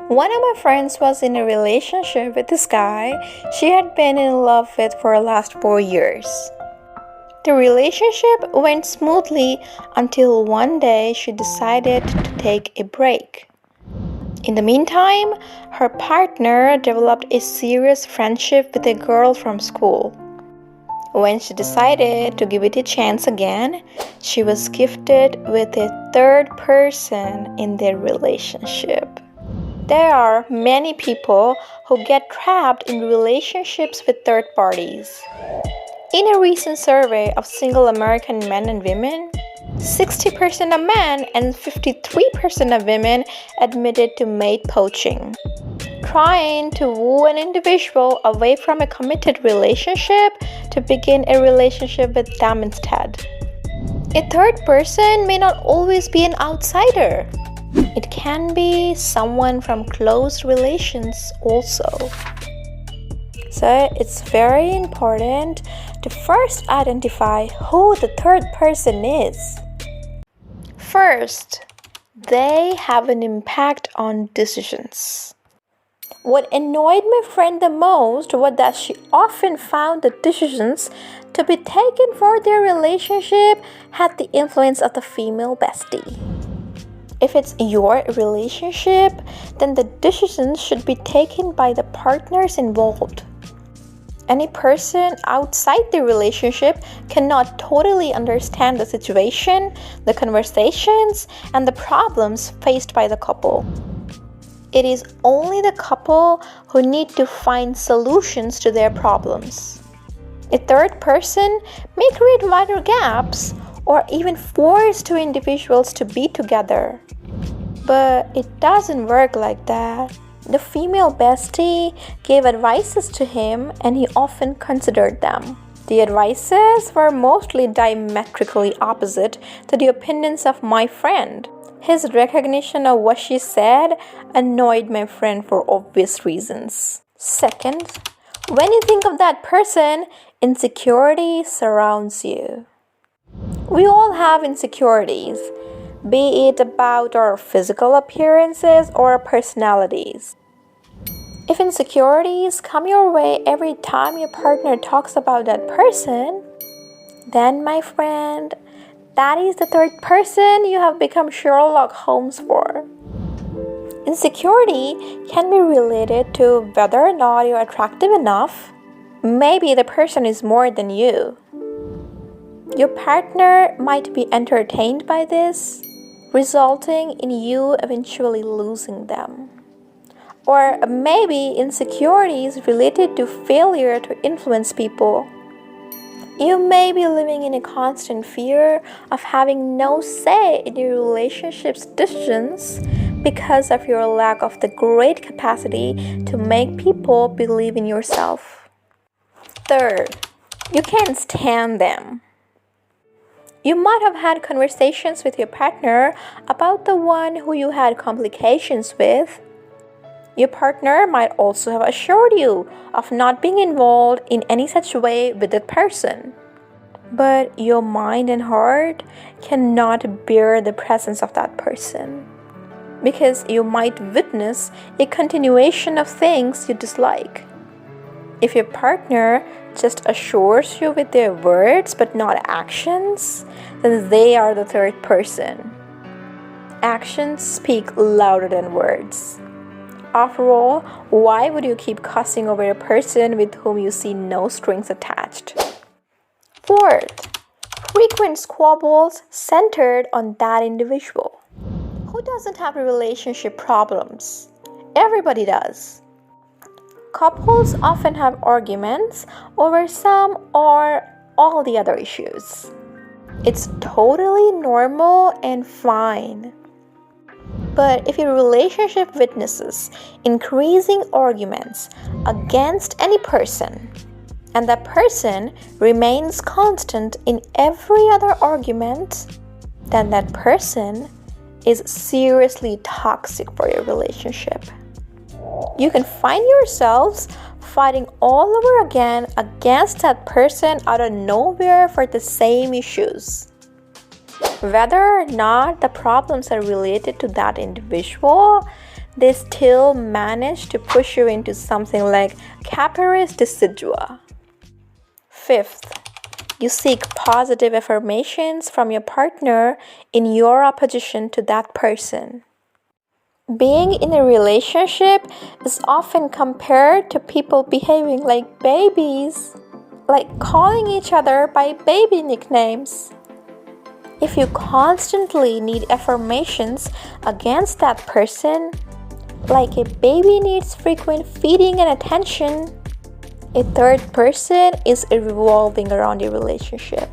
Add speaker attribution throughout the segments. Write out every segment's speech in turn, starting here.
Speaker 1: One of my friends was in a relationship with this guy she had been in love with for the last 4 years. The relationship went smoothly until one day she decided to take a break. In the meantime, her partner developed a serious friendship with a girl from school. When she decided to give it a chance again, she was gifted with a third person in their relationship. There are many people who get trapped in relationships with third parties. In a recent survey of single American men and women, 60% of men and 53% of women admitted to mate poaching, trying to woo an individual away from a committed relationship to begin a relationship with them instead. A third person may not always be an outsider. It can be someone from close relations also. So it's very important to first identify who the third person is. First, they have an impact on decisions. What annoyed my friend the most was that she often found the decisions to be taken for their relationship had the influence of the female bestie. If it's your relationship, then the decisions should be taken by the partners involved. Any person outside the relationship cannot totally understand the situation, the conversations, and the problems faced by the couple. It is only the couple who need to find solutions to their problems. A third person may create wider gaps or even force two individuals to be together. But it doesn't work like that. The female bestie gave advices to him and he often considered them. The advices were mostly diametrically opposite to the opinions of my friend. His recognition of what she said annoyed my friend for obvious reasons. Second, when you think of that person, insecurity surrounds you. We all have insecurities, be it about our physical appearances or our personalities. If insecurities come your way every time your partner talks about that person, then my friend, that is the third person you have become Sherlock Holmes for. Insecurity can be related to whether or not you're attractive enough. Maybe the person is more than you. Your partner might be entertained by this, resulting in you eventually losing them. Or maybe insecurity is related to failure to influence people. You may be living in a constant fear of having no say in your relationship's decisions because of your lack of the great capacity to make people believe in yourself. Third, you can't stand them. You might have had conversations with your partner about the one who you had complications with. Your partner might also have assured you of not being involved in any such way with that person. But your mind and heart cannot bear the presence of that person, because you might witness a continuation of things you dislike. If your partner just assures you with their words but not actions, then they are the third person. Actions speak louder than words. After all, why would you keep cussing over a person with whom you see no strings attached? Fourth, frequent squabbles centered on that individual. Who doesn't have relationship problems? Everybody does. Couples often have arguments over some or all the other issues. It's totally normal and fine. But if your relationship witnesses increasing arguments against any person, and that person remains constant in every other argument, then that person is seriously toxic for your relationship. You can find yourselves fighting all over again against that person out of nowhere for the same issues. Whether or not the problems are related to that individual, they still manage to push you into something like capitis decidua. Fifth, you seek positive affirmations from your partner in your opposition to that person. Being in a relationship is often compared to people behaving like babies, like calling each other by baby nicknames. If you constantly need affirmations against that person, like a baby needs frequent feeding and attention, a third person is revolving around your relationship.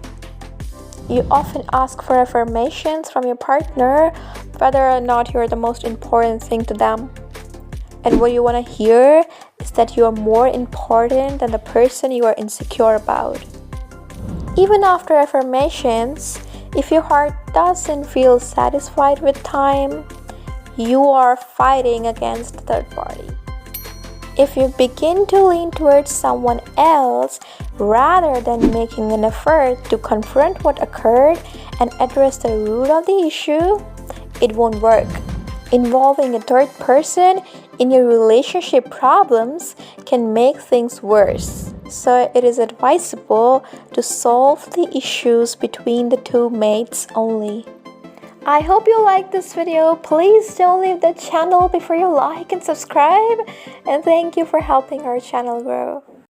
Speaker 1: You often ask for affirmations from your partner whether or not you're the most important thing to them. And what you want to hear is that you are more important than the person you are insecure about. Even after affirmations, if your heart doesn't feel satisfied with time, you are fighting against the third party. If you begin to lean towards someone else rather than making an effort to confront what occurred and address the root of the issue, it won't work. Involving a third person in your relationship problems can make things worse. So it is advisable to solve the issues between the two mates only. I hope you liked this video. Please don't leave the channel before you like and subscribe. And thank you for helping our channel grow.